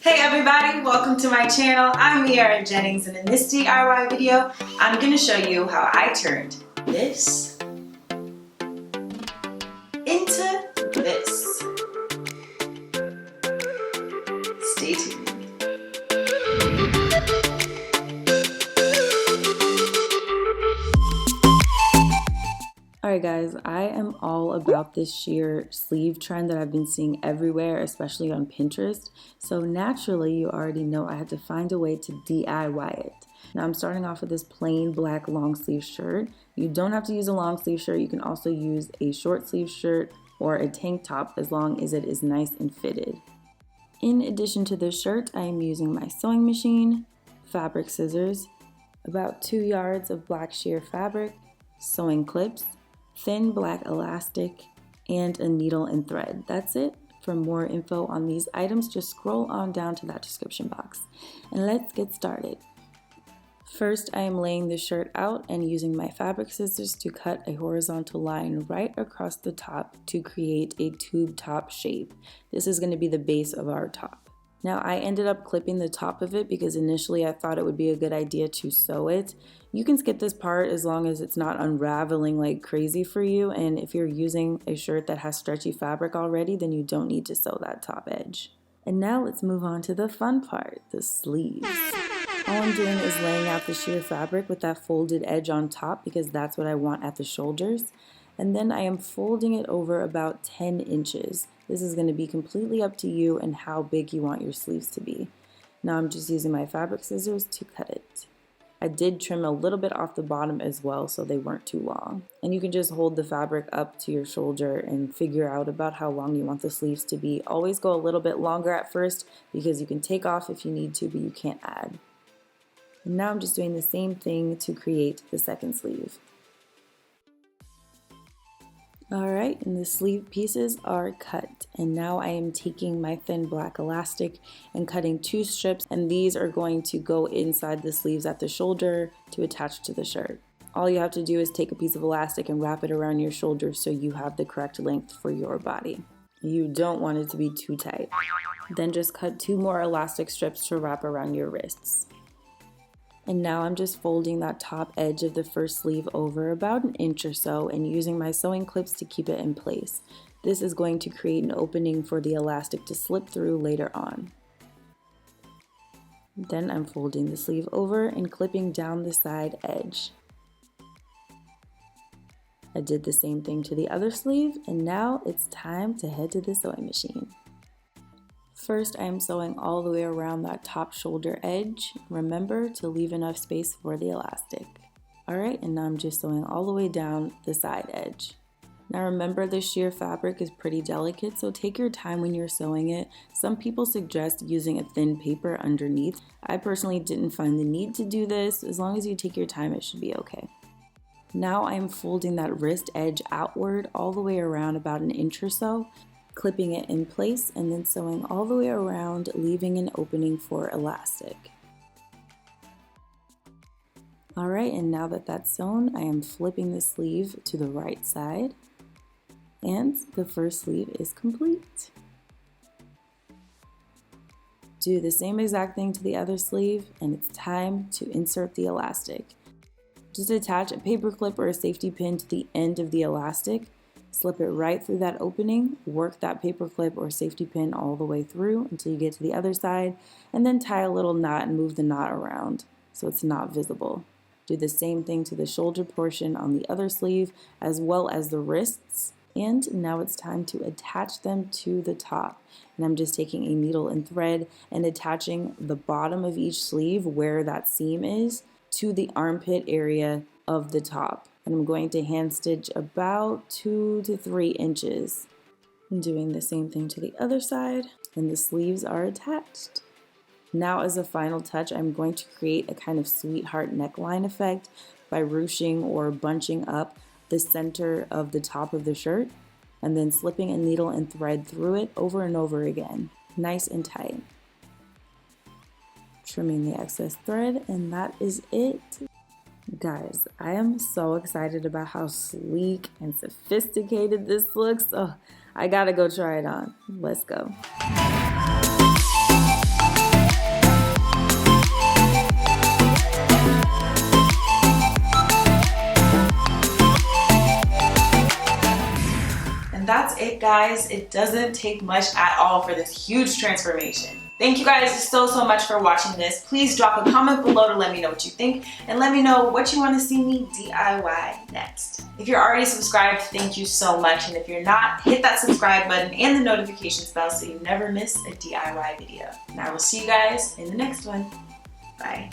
Hey everybody, welcome to my channel. I'm Miaira Jennings, and in this DIY video, I'm going to show you how I turned this into this. Stay tuned. Alright guys, I am all about this sheer sleeve trend that I've been seeing everywhere, especially on Pinterest. So naturally, you already know I had to find a way to DIY it. Now I'm starting off with this plain black long sleeve shirt. You don't have to use a long sleeve shirt. You can also use a short sleeve shirt or a tank top as long as it is nice and fitted. In addition to the shirt, I am using my sewing machine, fabric scissors, about 2 yards of black sheer fabric, sewing clips, thin black elastic, and a needle and thread. That's it. For more info on these items, just scroll on down to that description box. And let's get started. First, I am laying the shirt out and using my fabric scissors to cut a horizontal line right across the top to create a tube top shape. This is going to be the base of our top. Now I ended up clipping the top of it because initially I thought it would be a good idea to sew it. You can skip this part as long as it's not unraveling like crazy for you, and if you're using a shirt that has stretchy fabric already, then you don't need to sew that top edge. And now let's move on to the fun part, the sleeves. All I'm doing is laying out the sheer fabric with that folded edge on top because that's what I want at the shoulders. And then I am folding it over about 10 inches. This is going to be completely up to you and how big you want your sleeves to be. Now I'm just using my fabric scissors to cut it. I did trim a little bit off the bottom as well so they weren't too long. And you can just hold the fabric up to your shoulder and figure out about how long you want the sleeves to be. Always go a little bit longer at first because you can take off if you need to, but you can't add. And now I'm just doing the same thing to create the second sleeve. Alright, and the sleeve pieces are cut, and now I am taking my thin black elastic and cutting 2 strips, and these are going to go inside the sleeves at the shoulder to attach to the shirt. All you have to do is take a piece of elastic and wrap it around your shoulder so you have the correct length for your body. You don't want it to be too tight. Then just cut 2 more elastic strips to wrap around your wrists. And now I'm just folding that top edge of the first sleeve over about 1 inch or so and using my sewing clips to keep it in place. This is going to create an opening for the elastic to slip through later on. Then I'm folding the sleeve over and clipping down the side edge. I did the same thing to the other sleeve, and now it's time to head to the sewing machine. First, I am sewing all the way around that top shoulder edge. Remember to leave enough space for the elastic. Alright, and now I'm just sewing all the way down the side edge. Now remember, the sheer fabric is pretty delicate, so take your time when you're sewing it. Some people suggest using a thin paper underneath. I personally didn't find the need to do this. As long as you take your time, it should be okay. Now I'm folding that wrist edge outward all the way around about 1 inch or so, clipping it in place and then sewing all the way around, leaving an opening for elastic. Alright, and now that that's sewn, I am flipping the sleeve to the right side, and the first sleeve is complete. Do the same exact thing to the other sleeve, and it's time to insert the elastic. Just attach a paper clip or a safety pin to the end of the elastic. Slip it right through that opening, work that paper clip or safety pin all the way through until you get to the other side, and then tie a little knot and move the knot around so it's not visible. Do the same thing to the shoulder portion on the other sleeve as well as the wrists, and now it's time to attach them to the top. And I'm just taking a needle and thread and attaching the bottom of each sleeve where that seam is to the armpit area of the top. And I'm going to hand stitch about 2 to 3 inches. I'm doing the same thing to the other side, and the sleeves are attached. Now as a final touch, I'm going to create a kind of sweetheart neckline effect by ruching or bunching up the center of the top of the shirt, and then slipping a needle and thread through it over and over again, nice and tight. Trimming the excess thread, and that is it. Guys, I am so excited about how sleek and sophisticated this looks. Oh, I gotta go try it on. Let's go. guys, it doesn't take much at all for this huge transformation. Thank you guys so much for watching this. Please drop a comment below to let me know what you think and let me know what you want to see me DIY next. If you're already subscribed, thank you so much. And if you're not, hit that subscribe button and the notifications bell so you never miss a DIY video. And I will see you guys in the next one. Bye.